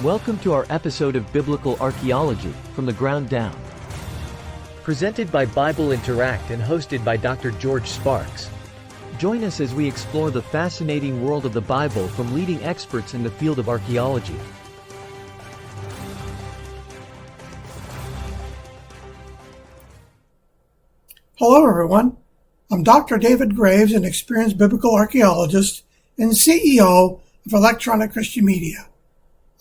Welcome to our episode of Biblical Archaeology, From the Ground Down. Presented by Bible Interact and hosted by Dr. George Sparks. Join us as we explore the fascinating world of the Bible from leading experts in the field of archaeology. Hello everyone, I'm Dr. David Graves, an experienced biblical archaeologist and CEO of Electronic Christian Media.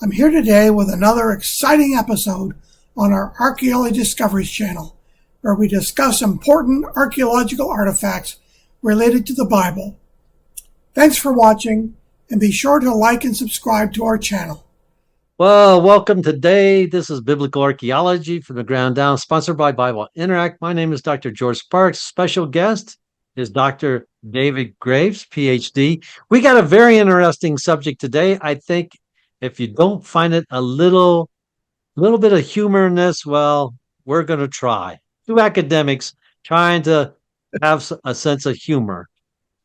I'm here today with another exciting episode on our Archaeology Discoveries channel, where we discuss important archaeological artifacts related to the Bible. Thanks for watching, and be sure to like and subscribe to our channel. Well, welcome today. This is Biblical Archaeology From the Ground Down, sponsored by Bible Interact. My name is Dr. George Sparks. Special guest is Dr. David Graves, PhD. We got a very interesting subject today. I think if you don't find it a little bit of humor in this, well, we're going to try. Two academics trying to have a sense of humor.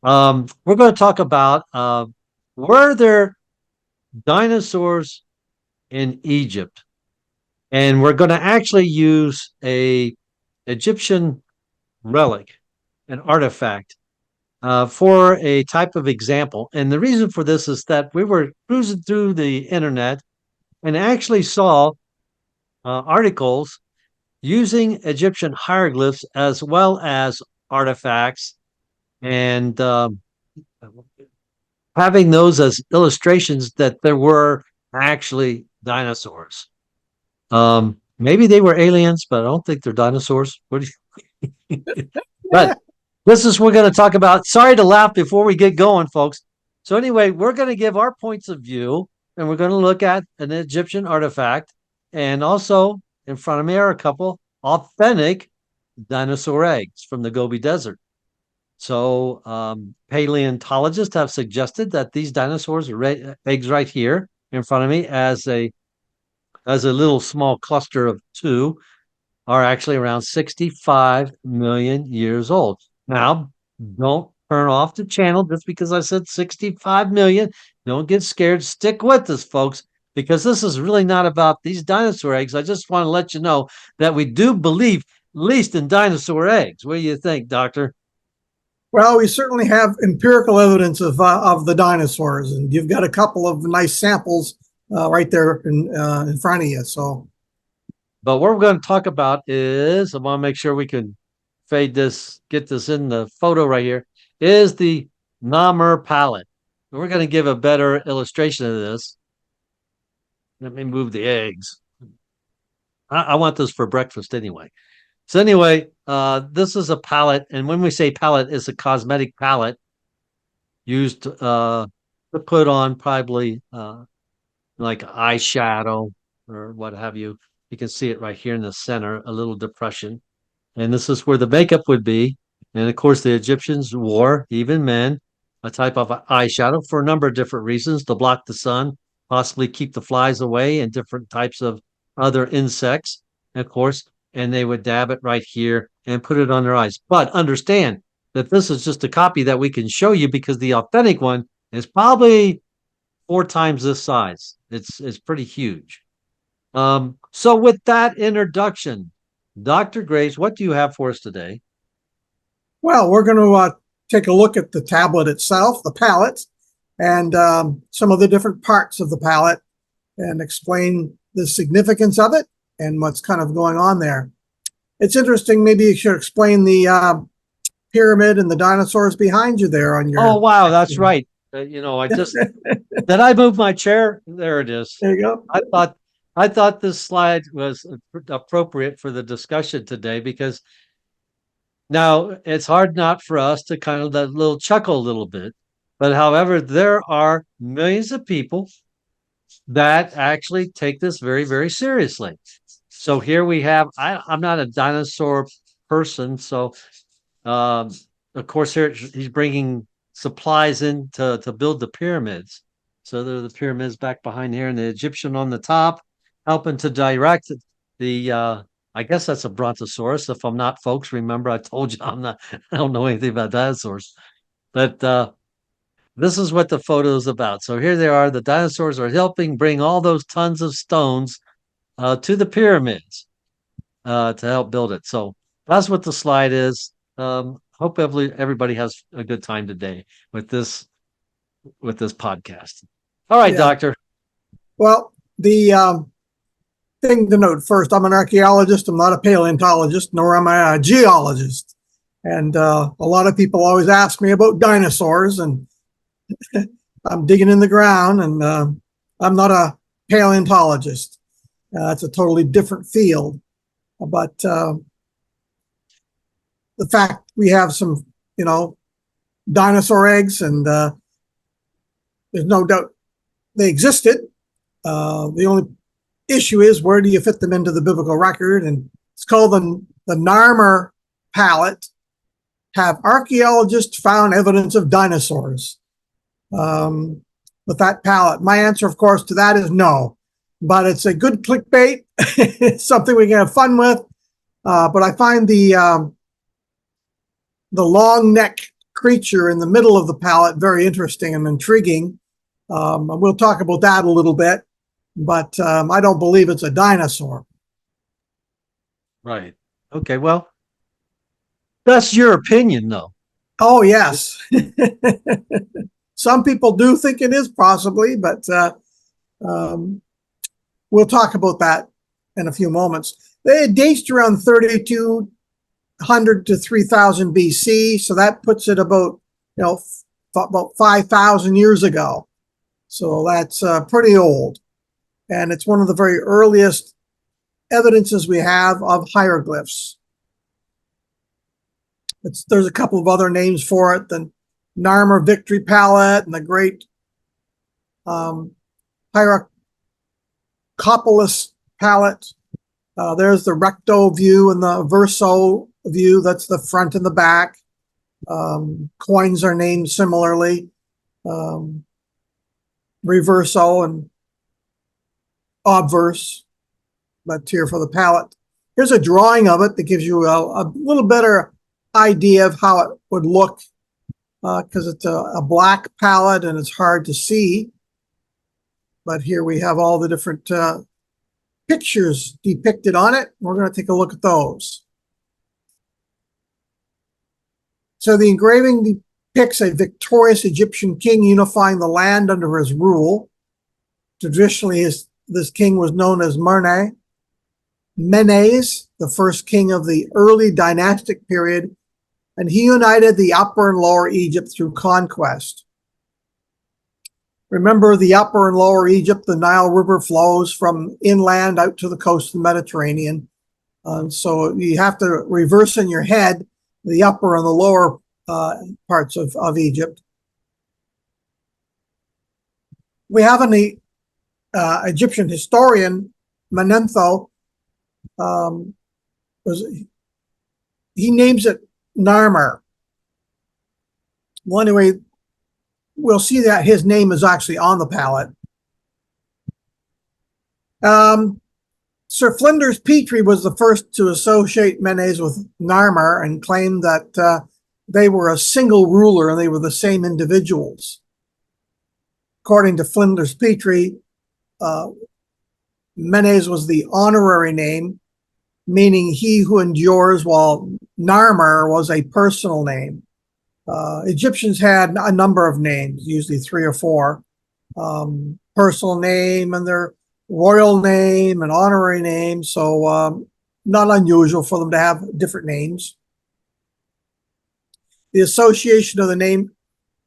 We're going to talk about were there dinosaurs in Egypt? And we're going to actually use a Egyptian relic, an artifact, for a type of example. And the reason for this is that we were cruising through the internet and actually saw articles using Egyptian hieroglyphs as well as artifacts, and having those as illustrations that there were actually dinosaurs. Maybe they were aliens, but I don't think they're dinosaurs. What do you But this is what we're going to talk about. Sorry to laugh before we get going, folks. So anyway, we're going to give our points of view, and we're going to look at an Egyptian artifact. And also, in front of me are a couple authentic dinosaur eggs from the Gobi Desert. So paleontologists have suggested that these dinosaurs are eggs right here in front of me as a little small cluster of two are actually around 65 million years old. Now, don't turn off the channel just because I said 65 million. Don't get scared. Stick with us, folks, because this is really not about these dinosaur eggs. I just want to let you know that we do believe at least in dinosaur eggs. What do you think, Doctor? Well, we certainly have empirical evidence of the dinosaurs, and you've got a couple of nice samples right there in front of you. So, but what we're going to talk about is, I want to make sure we can get this in the photo right here, is the Narmer palate. And we're going to give a better illustration of this. Let me move the eggs. I want this for breakfast anyway. So anyway, this is a palette, and when we say palette, it's a cosmetic palette used to put on probably like eyeshadow or what have you. You can see it right here in the center, a little depression. And this is where the makeup would be. And of course, the Egyptians wore, even men, a type of eyeshadow for a number of different reasons, to block the sun, possibly keep the flies away and different types of other insects, of course. And they would dab it right here and put it on their eyes. But understand that this is just a copy that we can show you, because the authentic one is probably 4 times this size. It's pretty huge. So with that introduction, Dr. Graves, what do you have for us today? well, we're going to take a look at the tablet itself, the palette, and some of the different parts of the palette, and explain the significance of it and what's kind of going on there. It's interesting. Maybe you should explain the pyramid and the dinosaurs behind you there on your. Oh, wow, that's right. I just did I move my chair? There it is. There you go. I thought this slide was appropriate for the discussion today, because now it's hard not for us to kind of that little chuckle a little bit. But however, there are millions of people that actually take this very, very seriously. So here we have, I'm not a dinosaur person. So, of course, here he's bringing supplies in to build the pyramids. So there are the pyramids back behind here, and the Egyptian on the top, helping to direct the, I guess that's a brontosaurus. If I'm not, folks, remember I told you I don't know anything about dinosaurs. But this is what the photo is about. So here they are. The dinosaurs are helping bring all those tons of stones to the pyramids to help build it. So that's what the slide is. Hope everybody has a good time today with this podcast. All right, Yeah. Doctor. Well, the thing to note first, I'm an archaeologist. I'm not a paleontologist, nor am I a geologist. And a lot of people always ask me about dinosaurs, and I'm digging in the ground, and I'm not a paleontologist. It's a totally different field. But the fact we have some, dinosaur eggs, and there's no doubt they existed. The only issue is, where do you fit them into the biblical record? And it's called the Narmer Palate. Have archaeologists found evidence of dinosaurs with that palette? My answer, of course, to that is no. But it's a good clickbait. It's something we can have fun with. But I find the long neck creature in the middle of the palette very interesting and intriguing. And we'll talk about that a little bit. But I don't believe it's a dinosaur. Right. Okay. Well, that's your opinion, though. Oh, yes. Some people do think it is, possibly, but we'll talk about that in a few moments. It dates around 3,200 to 3,000 BC, so that puts it about 5,000 years ago. So that's pretty old, and it's one of the very earliest evidences we have of hieroglyphs. There's a couple of other names for it: the Narmer Victory Palette and the Great Hierarchopolis Palette. There's the recto view and the verso view. That's the front and the back. Coins are named similarly. Reverso and obverse. But here for the palette. Here's a drawing of it that gives you a little better idea of how it would look, because it's a black palette and it's hard to see. But here we have all the different pictures depicted on it. We're going to take a look at those. So the engraving depicts a victorious Egyptian king unifying the land under his rule. Traditionally, this king was known as Menes, the first king of the early dynastic period, and he united the Upper and Lower Egypt through conquest. Remember, the Upper and Lower Egypt, the Nile River flows from inland out to the coast of the Mediterranean. So you have to reverse in your head the upper and the lower parts of Egypt. We have an Egyptian historian, Manetho. He names it Narmer. Well, anyway, we'll see that his name is actually on the palette. Sir Flinders Petrie was the first to associate Menes with Narmer and claimed that they were a single ruler and they were the same individuals. According to Flinders Petrie, Menes was the honorary name, meaning he who endures, while Narmer was a personal name. Egyptians had a number of names, usually 3 or 4. Personal name and their royal name and honorary name, so not unusual for them to have different names. The association of the name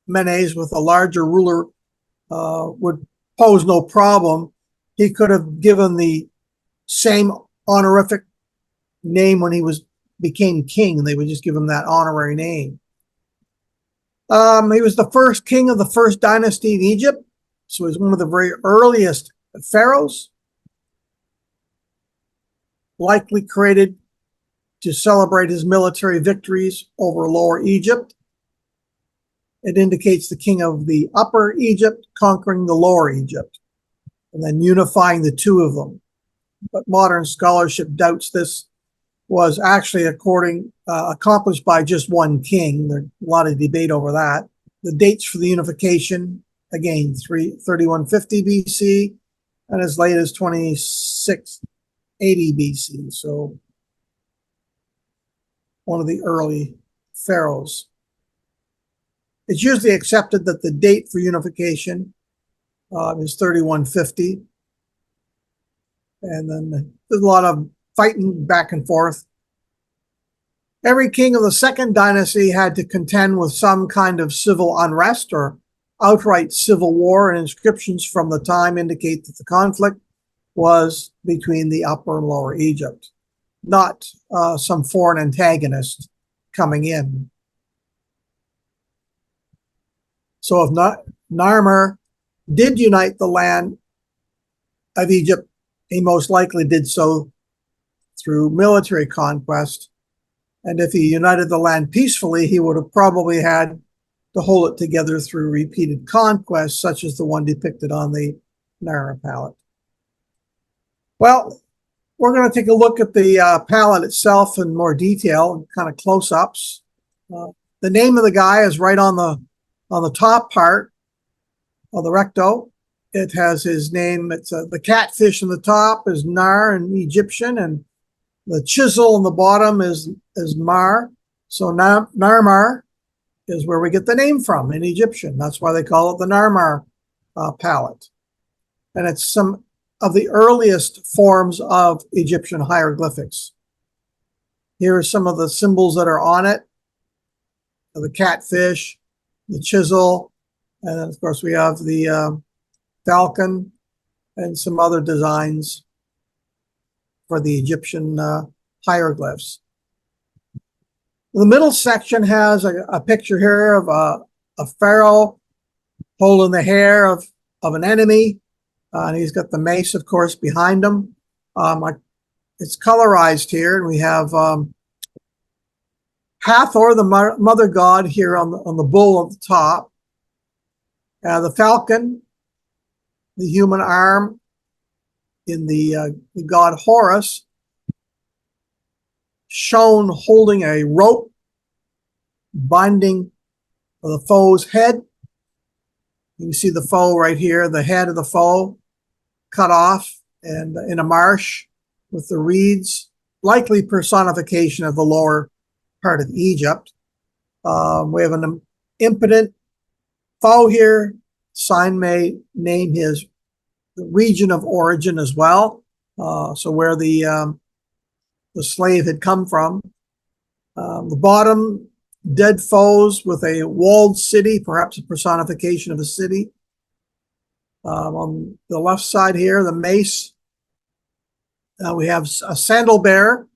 Menes with a larger ruler would pose no problem. He could have given the same honorific name when he became king, and they would just give him that honorary name. He was the first king of the first dynasty of Egypt, so he was one of the very earliest pharaohs, likely created to celebrate his military victories over Lower Egypt. It indicates the king of the Upper Egypt conquering the Lower Egypt and then unifying the two of them. But modern scholarship doubts this was actually accomplished by just one king. There's a lot of debate over that. the dates for the unification, again, 3150 BC and as late as 2680 BC. So one of the early pharaohs. It's usually accepted that the date for unification is 3150. And then there's a lot of fighting back and forth. Every king of the second dynasty had to contend with some kind of civil unrest or outright civil war, and inscriptions from the time indicate that the conflict was between the Upper and Lower Egypt, not some foreign antagonist coming in. So if Narmer did unite the land of Egypt, he most likely did so through military conquest. And if he united the land peacefully, he would have probably had to hold it together through repeated conquests, such as the one depicted on the Narmer palette. Well, we're going to take a look at the palette itself in more detail, kind of close-ups. The name of the guy is right on the top part of the recto. It has his name. It's the catfish on the top is Nar in Egyptian, and the chisel on the bottom is Mar. So Narmer is where we get the name from in Egyptian. That's why they call it the Narmer palette. And it's some of the earliest forms of Egyptian hieroglyphics. Here are some of the symbols that are on it. The catfish, the chisel, and then of course we have the falcon and some other designs for the Egyptian hieroglyphs. The middle section has a picture here of a pharaoh holding the hair of an enemy, and he's got the mace, of course, behind him. It's colorized here, and we have Hathor, the mother god, here on the bull at the top. The falcon, the human arm in the god Horus, shown holding a rope binding the foe's head. You can see the foe right here, the head of the foe cut off and in a marsh with the reeds, likely personification of the lower part of Egypt. We have an impotent foe here. Sign may name his region of origin as well, so where the slave had come from. The bottom, dead foes with a walled city, perhaps a personification of a city. On the left side here, the mace. We have a sandal bearer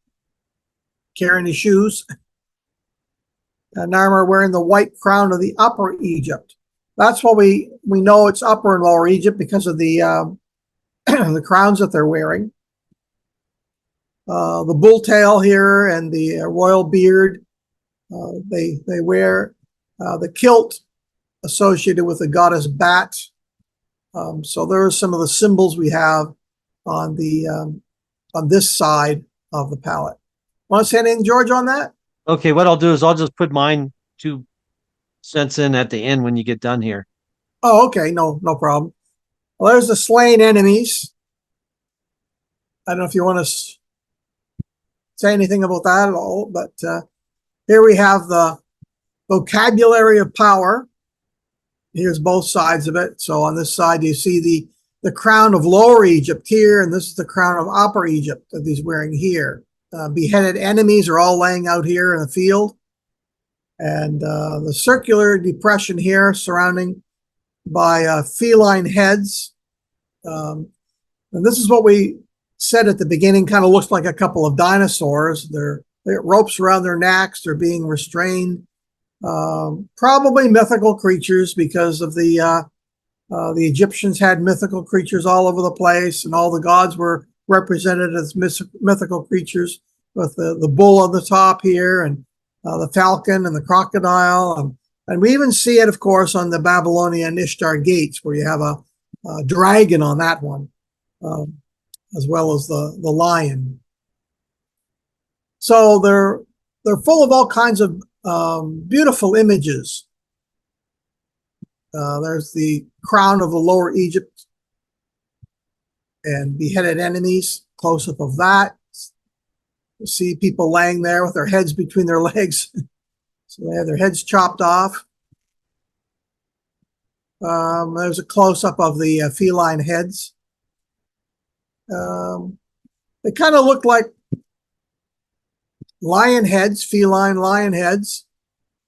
carrying his shoes. Narmer wearing the white crown of the Upper Egypt. That's why we know it's Upper and Lower Egypt, because of the the crowns that they're wearing. The bull tail here and the royal beard. They wear the kilt associated with the goddess Bat. So there are some of the symbols we have on this side of the palette. Want to say anything, George, on that? Okay, what I'll do is I'll just put mine 2 cents in at the end when you get done here. Oh, okay, no problem. Well, there's the slain enemies. I don't know if you want to say anything about that at all, but here we have the vocabulary of power. Here's both sides of it. So on this side, you see the crown of Lower Egypt here, and this is the crown of Upper Egypt that he's wearing here. Beheaded enemies are all laying out here in the field. And the circular depression here surrounding by feline heads. And this is what we said at the beginning, kind of looks like a couple of dinosaurs. They're ropes around their necks. They're being restrained. Probably mythical creatures, because of the Egyptians had mythical creatures all over the place, and all the gods were represented as mythical creatures, with the bull on the top here, and the falcon and the crocodile. And we even see it, of course, on the Babylonian Ishtar gates, where you have a dragon on that one, as well as the lion. So they're full of all kinds of beautiful images. There's the crown of the Lower Egypt and beheaded enemies, close-up of that. You see people laying there with their heads between their legs. So they have their heads chopped off. There's a close-up of the feline heads. They kind of look like lion heads, feline lion heads,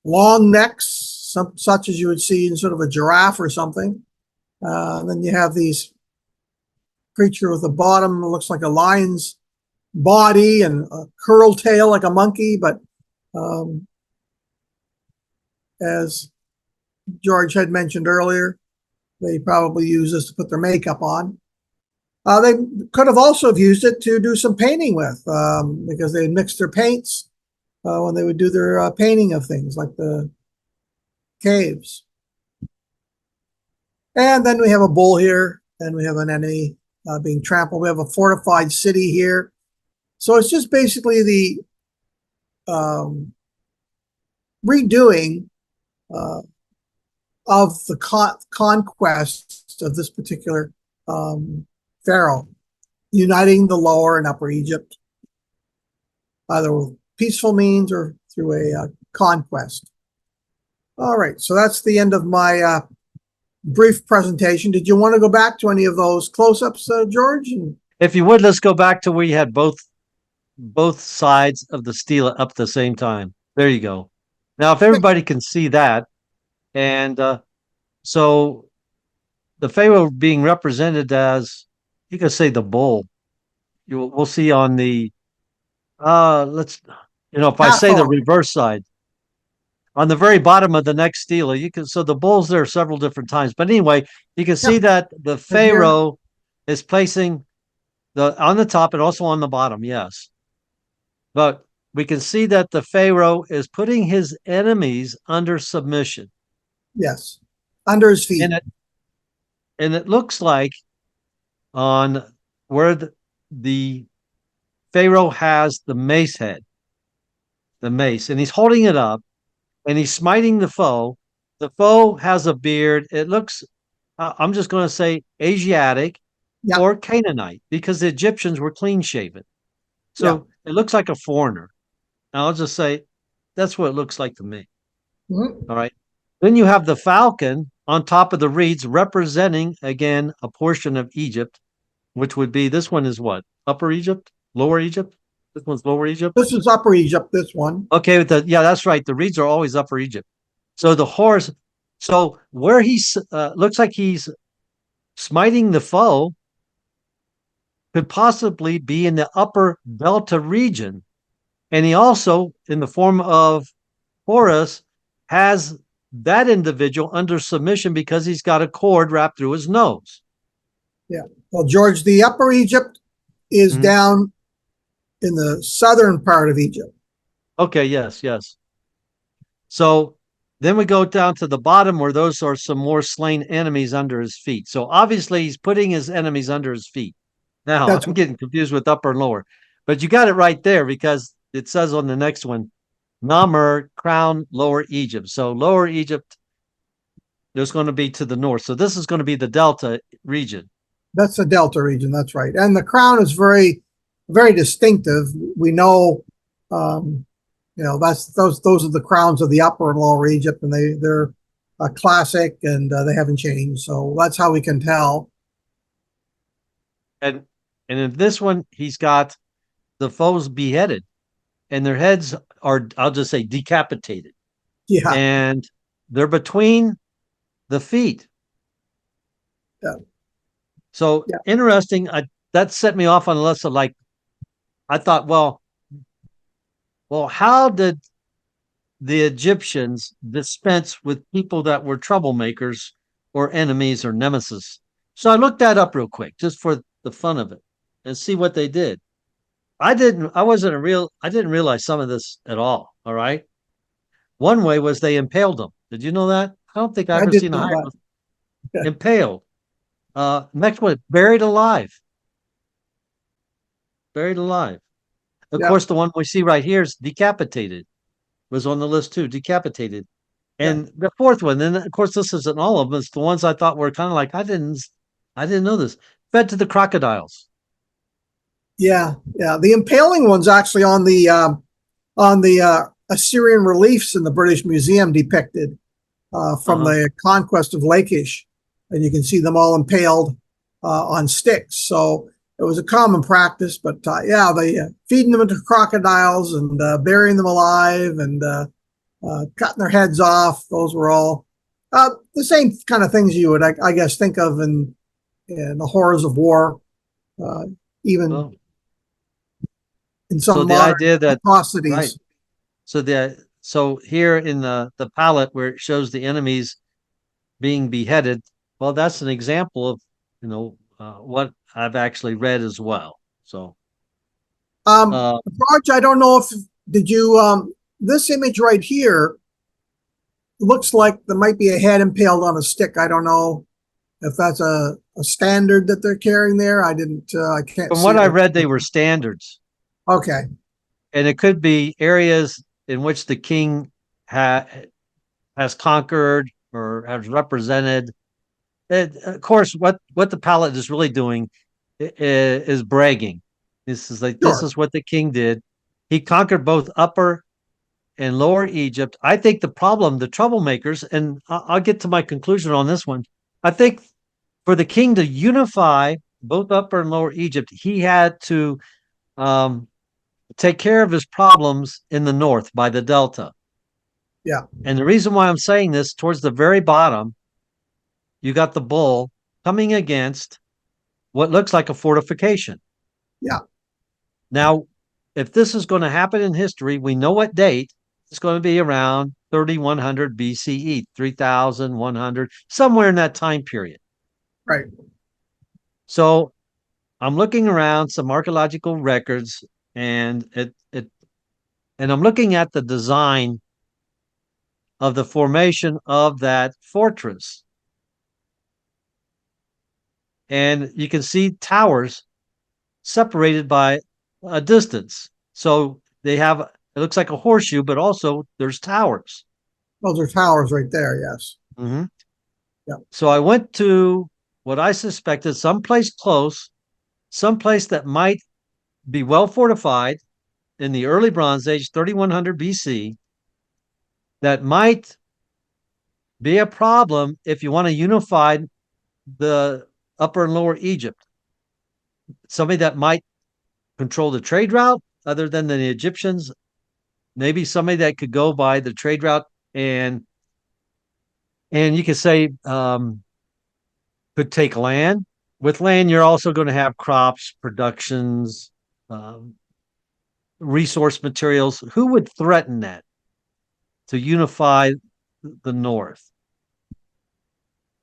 long necks, such as you would see in sort of a giraffe or something. Then you have these creature with the bottom that looks like a lion's body and a curled tail like a monkey, but as George had mentioned earlier, they probably use this to put their makeup on. They could have also used it to do some painting with, because they mixed their paints when they would do their painting of things like the caves. And then we have a bull here, and we have an enemy being trampled. We have a fortified city here. So it's just basically the redoing of the conquest of this particular pharaoh, uniting the Lower and Upper Egypt, either with peaceful means or through a conquest. All right, so that's the end of my brief presentation. Did you want to go back to any of those close-ups, George? If you would, let's go back to where you had both sides of the stela up at the same time. There you go. Now, if everybody can see that, and so the pharaoh being represented as, you could say, the bull. We'll see on the if I say the reverse side, on the very bottom of the next stela, you can, so the bull's there several different times. But anyway, you can see that the pharaoh is placing on the top and also on the bottom, yes. But we can see that the pharaoh is putting his enemies under submission. Yes, under his feet. And it looks like on where the pharaoh has the mace head, the mace, and he's holding it up, and he's smiting the foe. The foe has a beard. It looks, I'm just going to say Asiatic or Canaanite, because the Egyptians were clean shaven. So it looks like a foreigner. And I'll just say that's what it looks like to me. Mm-hmm. All right. Then you have the falcon on top of the reeds, representing, again, a portion of Egypt, which would be, this one is what? Upper Egypt? Lower Egypt? This one's Lower Egypt? This is Upper Egypt, this one. Okay, yeah, that's right. The reeds are always Upper Egypt. So the horse, so where he's, looks like he's smiting the foe, could possibly be in the upper delta region. And he also, in the form of Horus, has that individual under submission because he's got a cord wrapped through his nose. Yeah. Well, George, the Upper Egypt is down in the southern part of Egypt. Okay, yes. So then we go down to the bottom where those are some more slain enemies under his feet. So obviously he's putting his enemies under his feet. Now, I'm getting confused with upper and lower. But you got it right there, because it says on the next one, Narmer, crown, Lower Egypt. So Lower Egypt, there's going to be to the north. So this is going to be the delta region. That's the delta region, that's right. And the crown is very, very distinctive. We know, that's those are the crowns of the Upper and Lower Egypt, and they're a classic, and they haven't changed. So that's how we can tell. And in this one, he's got the foes beheaded, and their heads are, I'll just say, decapitated. Yeah. And they're between the feet. Yeah. So interesting. That set me off on a list of, like, I thought, well, how did the Egyptians dispense with people that were troublemakers or enemies or nemesis? So I looked that up real quick, just for the fun of it, and see what they did. I didn't realize some of this at all. All right. One way was they impaled them. Did you know that? I don't think I've ever seen a hieroglyph impaled. Next one, buried alive. Buried alive. Of course, the one we see right here is decapitated. Was on the list too, decapitated. Yeah. And the fourth one, and of course this isn't all of them, it's the ones I thought were kind of like, I didn't know this. Fed to the crocodiles. Yeah. Yeah. The impaling one's actually on the Assyrian reliefs in the British Museum depicted from Uh-huh. the conquest of Lachish, and you can see them all impaled on sticks. So it was a common practice, but yeah, they feeding them to crocodiles and burying them alive and cutting their heads off. Those were all the same kind of things you would, I guess, think of in the horrors of war, uh, even Well, in so some the modern idea that right. atrocities. So here in the palette where it shows the enemies being beheaded, well, that's an example of what I've actually read as well. So uh, George, I don't know if did you this image right here looks like there might be a head impaled on a stick. I don't know if that's a standard that they're carrying there. I can't from see what it. I read, they were standards, Okay. and it could be areas in which the king has conquered or has represented. Of course, what the palette is really doing is bragging. This is like this Sure. is what the king did. He conquered both Upper and Lower Egypt. I think the problem, the troublemakers, and I'll get to my conclusion on this one. I think for the king to unify both Upper and Lower Egypt, he had to um, take care of his problems in the north by the delta. Yeah. And the reason why I'm saying this, towards the very bottom, you got the bull coming against what looks like a fortification. Yeah. Now, if this is going to happen in history, we know what date. It's going to be around 3100 BCE, 3100, somewhere in that time period. Right. So I'm looking around some archaeological records, and and I'm looking at the design of the formation of that fortress. And you can see towers separated by a distance. So they have, it looks like a horseshoe, but also there's towers. Those are towers right there. Yes. Mm-hmm. Yeah. So I went to what I suspected someplace close, someplace that might be well fortified in the early Bronze Age, 3100 BC, that might be a problem if you want to unify the Upper and Lower Egypt. Somebody that might control the trade route other than the Egyptians, maybe somebody that could go by the trade route and you could say could take land. With land, you're also going to have crops, productions, um, resource materials. Who would threaten that to unify the North?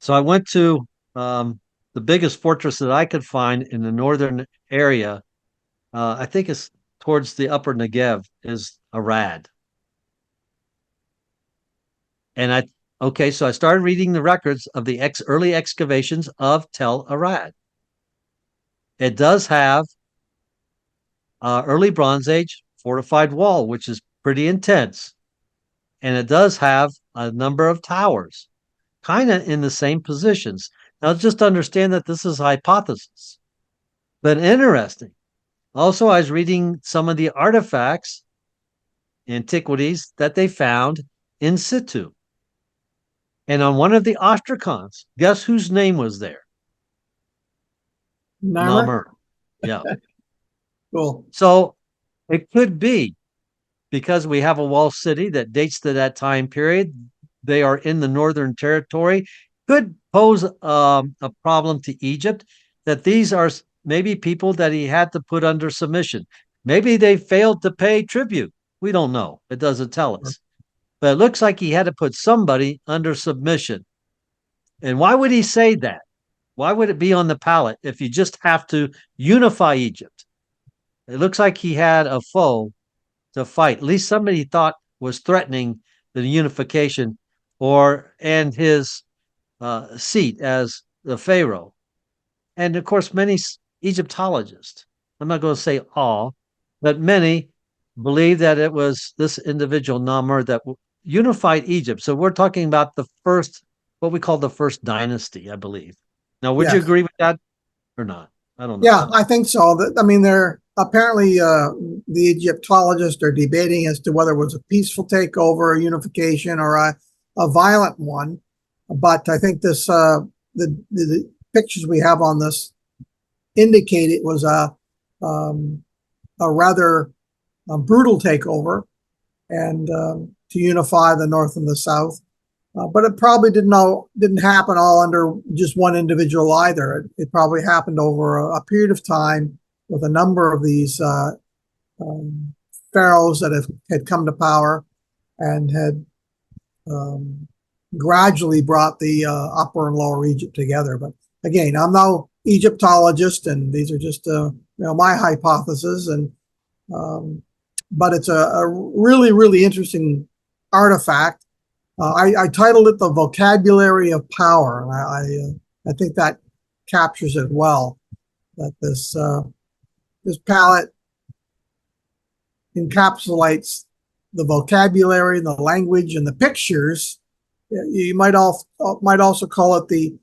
So I went to the biggest fortress that I could find in the northern area. I think it's towards the upper Negev, is Arad. And so I started reading the records of the early excavations of Tel Arad. It does have early Bronze Age fortified wall, which is pretty intense. And it does have a number of towers, kind of in the same positions. Now, just understand that this is hypothesis, but interesting. Also, I was reading some of the artifacts, antiquities that they found in situ. And on one of the ostracons, guess whose name was there? Narmer. Narmer. Yeah. Cool. So it could be because we have a wall city that dates to that time period. They are in the northern territory. Could pose a problem to Egypt that these are maybe people that he had to put under submission. Maybe they failed to pay tribute. We don't know. It doesn't tell us. But it looks like he had to put somebody under submission. And why would he say that? Why would it be on the palette if you just have to unify Egypt? It looks like he had a foe to fight. At least somebody he thought was threatening the unification and his seat as the pharaoh. And of course, many Egyptologists, I'm not going to say all, but many believe that it was this individual Narmer that unified Egypt. So we're talking about the first, what we call the first dynasty, I believe. Now, would you Yes. agree with that or not? I don't know. Yeah, I think so. I mean, they're apparently the Egyptologists are debating as to whether it was a peaceful takeover, a unification, or a violent one. But I think the pictures we have on this indicate it was a rather brutal takeover and to unify the North and the South. But it probably didn't happen all under just one individual either. It probably happened over a period of time with a number of these pharaohs that had come to power and had gradually brought the Upper and Lower Egypt together. But again, I'm no Egyptologist, and these are just my hypothesis. And but it's a really, really interesting artifact. I titled it "The Vocabulary of Power," and I think that captures it well. That this palette encapsulates the vocabulary, the language, and the pictures. You might also call it the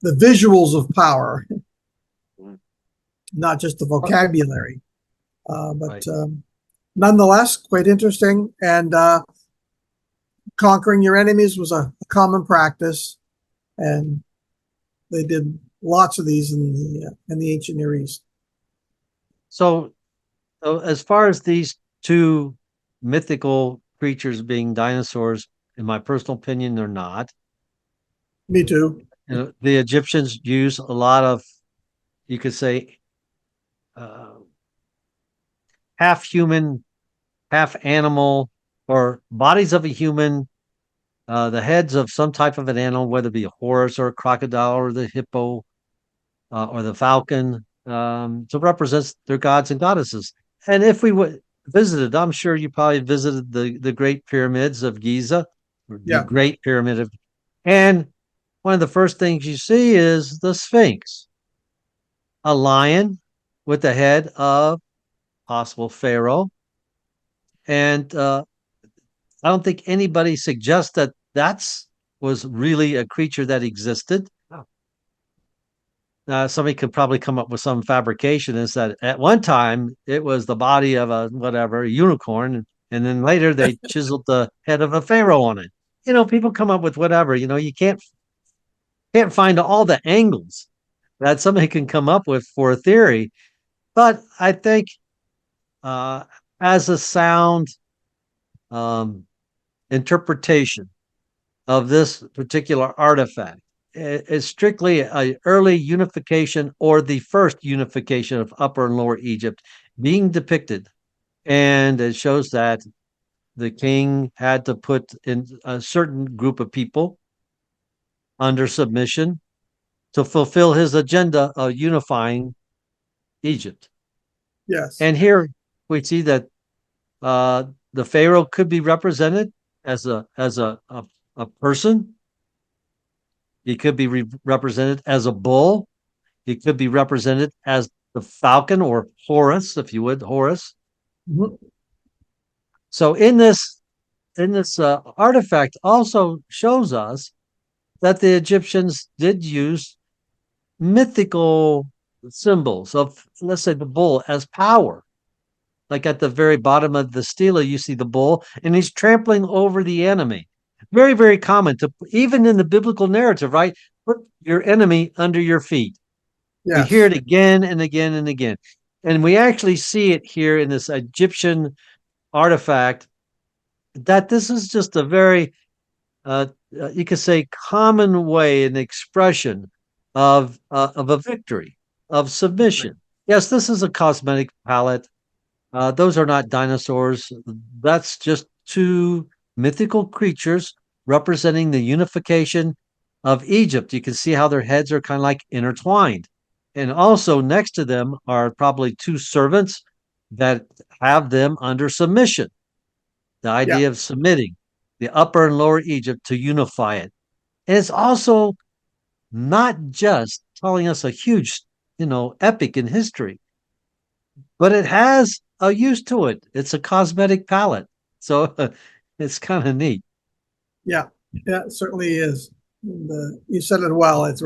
visuals of power, not just the vocabulary. But nonetheless, quite interesting. And conquering your enemies was a common practice, and they did lots of these in the ancient Near East. So, as far as these two mythical creatures being dinosaurs, in my personal opinion, they're not. Me too. The Egyptians use a lot of, you could say, half human, half animal, or bodies of a human, the heads of some type of an animal, whether it be a horse or a crocodile or the hippo or the falcon, to represent their gods and goddesses. And if we visited, I'm sure you probably visited the Great Pyramids of Giza, or the Great Pyramid of, and one of the first things you see is the Sphinx, a lion with the head of possible pharaoh. And I don't think anybody suggests that was really a creature that existed. Somebody could probably come up with some fabrication. Is that at one time it was the body of a unicorn, and then later they chiseled the head of a pharaoh on it. People come up with whatever. You can't find all the angles that somebody can come up with for a theory. But I think as a sound interpretation of this particular artifact, is strictly an early unification or the first unification of Upper and Lower Egypt being depicted. And it shows that the king had to put in a certain group of people under submission to fulfill his agenda of unifying Egypt. Yes. And here we see that the pharaoh could be represented as a person. He could be represented as a bull. He could be represented as the falcon, or Horus, if you would, Horus. Mm-hmm. So in this artifact also shows us that the Egyptians did use mythical symbols of, let's say, the bull as power. Like at the very bottom of the stela, you see the bull, and he's trampling over the enemy. Very, very common to even in the biblical narrative, right? Put your enemy under your feet. Yes. We hear it again and again and again. And we actually see it here in this Egyptian artifact, that this is just a very, you could say, common way and expression of a victory, of submission. Right. Yes, this is a cosmetic palette. Those are not dinosaurs. That's just two mythical creatures representing the unification of Egypt. You can see how their heads are kind of like intertwined. And also next to them are probably two servants that have them under submission. The idea of submitting the Upper and Lower Egypt to unify it. And it's also not just telling us a huge, epic in history, but it has a use to it. It's a cosmetic palette. So It's kind of neat. Yeah, yeah, it certainly is. And, you said it well. It's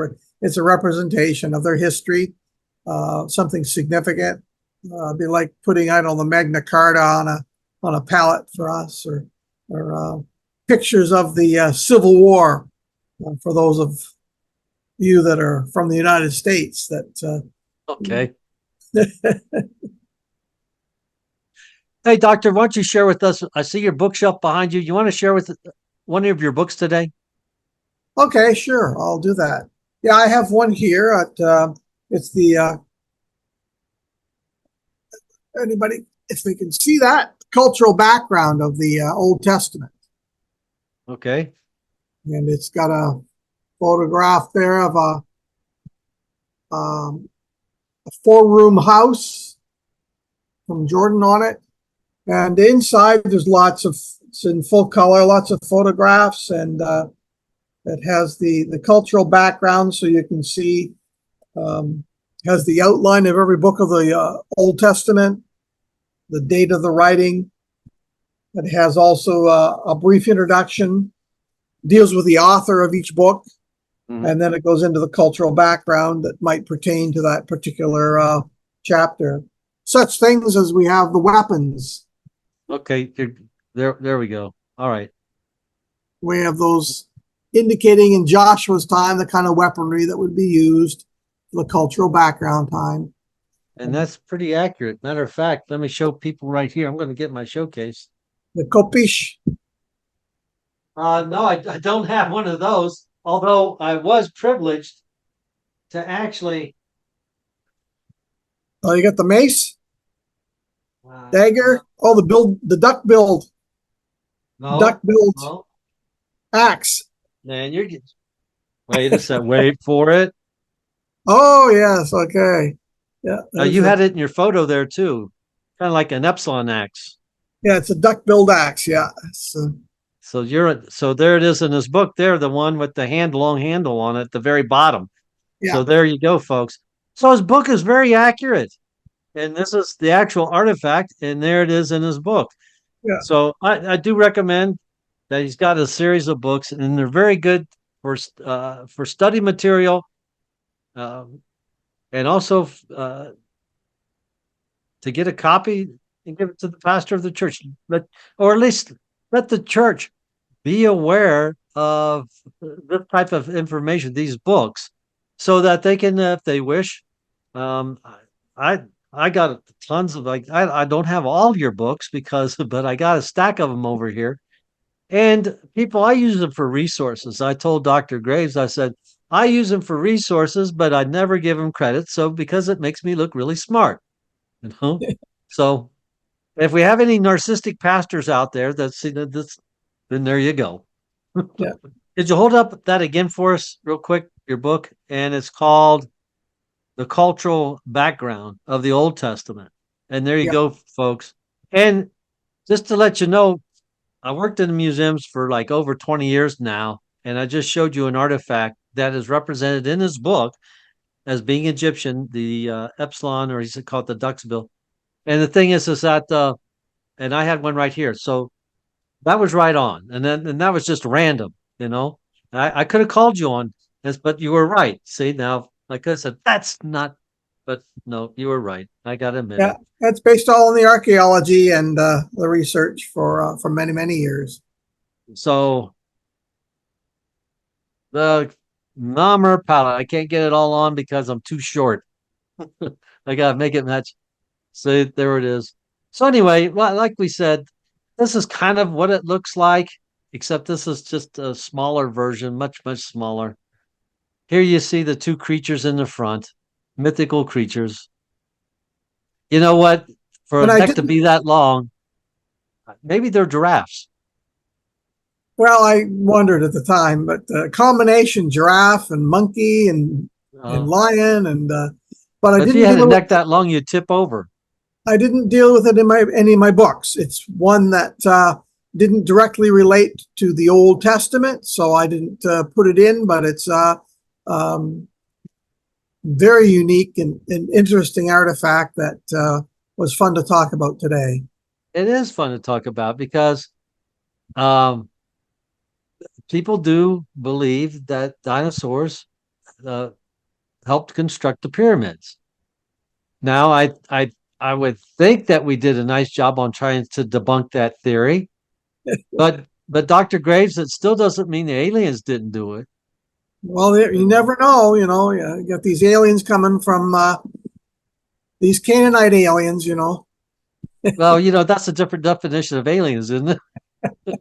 a representation of their history, something significant. Be like putting, I don't know, the Magna Carta on a palette for us, or pictures of the Civil War for those of you that are from the United States. Okay. Hey, Doctor, why don't you share with us? I see your bookshelf behind you. You want to share with one of your books today? Okay, sure, I'll do that. Yeah, I have one here. It's the anybody, if they can see that cultural background of the Old Testament, Okay. and it's got a photograph there of a four-room house from Jordan on it, and inside there's it's in full color, lots of photographs, and it has the cultural background, so you can see. Has the outline of every book of the Old Testament, the date of the writing. It has also a brief introduction, deals with the author of each book, and then it goes into the cultural background that might pertain to that particular chapter. Such things as we have the weapons. Okay. There we go. All right. We have those indicating in Joshua's time the kind of weaponry that would be used, the cultural background time. And that's pretty accurate. Matter of fact, let me show people right here. I'm going to get my showcase. The kopish. No, I don't have one of those, although I was privileged to actually. Oh, you got the mace, dagger. Oh, the duck build, no, no. axe. Man, you're getting. Wait a second. Wait for it. Oh, yes. Okay. Yeah. You had it in your photo there too, kind of like an epsilon axe. Yeah, it's a duck build axe. Yeah. So there it is in this book. There, the one with the long handle on it at the very bottom. Yeah. So there you go, folks. So his book is very accurate, and this is the actual artifact, and there it is in his book. Yeah. So I do recommend that he's got a series of books, and they're very good for study material, and also to get a copy and give it to the pastor of the church, or at least let the church be aware of this type of information, these books, so that they can, if they wish. I got tons of I don't have all your books but I got a stack of them over here. And I use them for resources. I told Dr. Graves, I said, I use them for resources, but I never give them credit. So because it makes me look really smart, So if we have any narcissistic pastors out there then there you go. Yeah. Did you hold up that again for us real quick, your book? And it's called The Cultural Background of the Old Testament. And there you go, folks. And just to let you know, I worked in the museums for like over 20 years now, and I just showed you an artifact that is represented in his book as being Egyptian, the epsilon, or he's called the duck's bill. And the thing is that, and I had one right here. So that was right on. And that was just random, I could have called you on this, but you were right. See, now, like I said, that's not, but no, you were right. I got to admit it. That's based all on the archaeology and the research for many, many years. So the Narmer palette, I can't get it all on because I'm too short. I got to make it match. See, there it is. So anyway, like we said, this is kind of what it looks like, except this is just a smaller version, much, much smaller. Here you see the two creatures in the front, mythical creatures. You know what? For a neck to be that long, maybe they're giraffes. Well, I wondered at the time, but the combination giraffe and monkey and lion but I didn't. If you had a neck that long, you'd tip over. I didn't deal with it in any of my books. It's one that didn't directly relate to the Old Testament, so I didn't put it in. But it's very unique and interesting artifact that was fun to talk about today. It is fun to talk about because Um, People do believe that dinosaurs uh, helped construct the pyramids. Now, I would think that we did a nice job on trying to debunk that theory, but Dr. Graves, it still doesn't mean the aliens didn't do it. Well, you never know. You got these aliens coming from these Canaanite aliens. Well, that's a different definition of aliens, isn't it?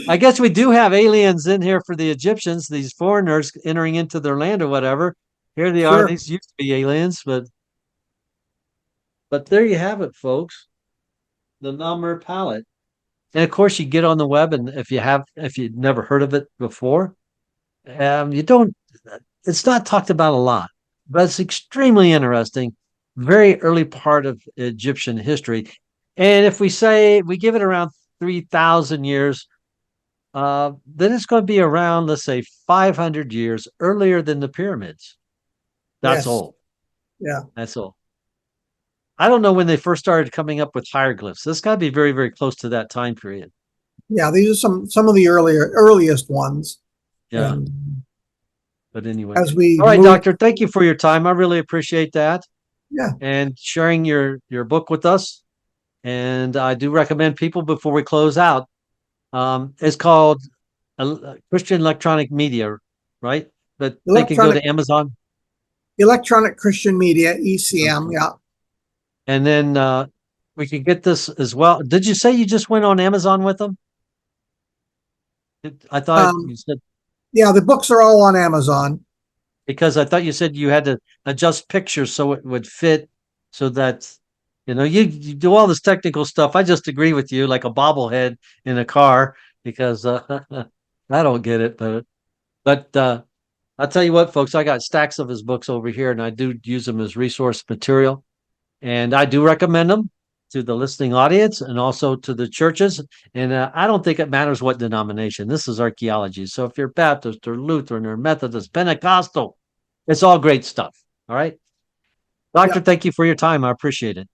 I guess we do have aliens in here for the Egyptians, these foreigners entering into their land or whatever. Here they are. Sure. These used to be aliens, but there you have it, folks. The Narmer palette. And of course, you get on the web, and if you've never heard of it before, you don't. It's not talked about a lot, but it's extremely interesting. Very early part of Egyptian history, and if we say we give it around 3,000 years, then it's going to be around, let's say, 500 years earlier than the pyramids. That's Yes. old. Yeah. That's old. I don't know when they first started coming up with hieroglyphs. This got to be very, very close to that time period. Yeah. These are some of the earliest ones. Yeah. And But anyway. as we All right, move, doctor, thank you for your time. I really appreciate that yeah, and sharing your book with us. And I do recommend people before we close out. It's called Christian Electronic Media, right? But they can go electronic to Amazon. electronic Christian media (ECM). Okay. Yeah. And then we can get this as well. Did you say you just went on Amazon with them? I thought Um, you said, yeah. The books are all on Amazon. because I thought you said you had to adjust pictures so it would fit, so that you do all this technical stuff. I just agree with you, like a bobblehead in a car, because I don't get it. But I'll tell you what, folks, I got stacks of his books over here, and I do use them as resource material. And I do recommend them to the listening audience and also to the churches. And I don't think it matters what denomination. This is archaeology. So if you're Baptist or Lutheran or Methodist, Pentecostal, it's all great stuff. All right. Doctor, Yeah. thank you for your time. I appreciate it.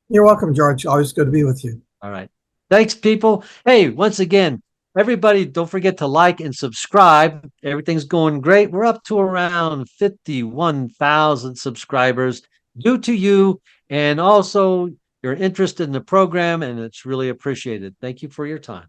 You're welcome, George. Always good to be with you. All right. Thanks, people. Hey, once again, everybody, don't forget to like and subscribe. Everything's going great. We're up to around 51,000 subscribers due to you and also your interest in the program, and it's really appreciated. Thank you for your time.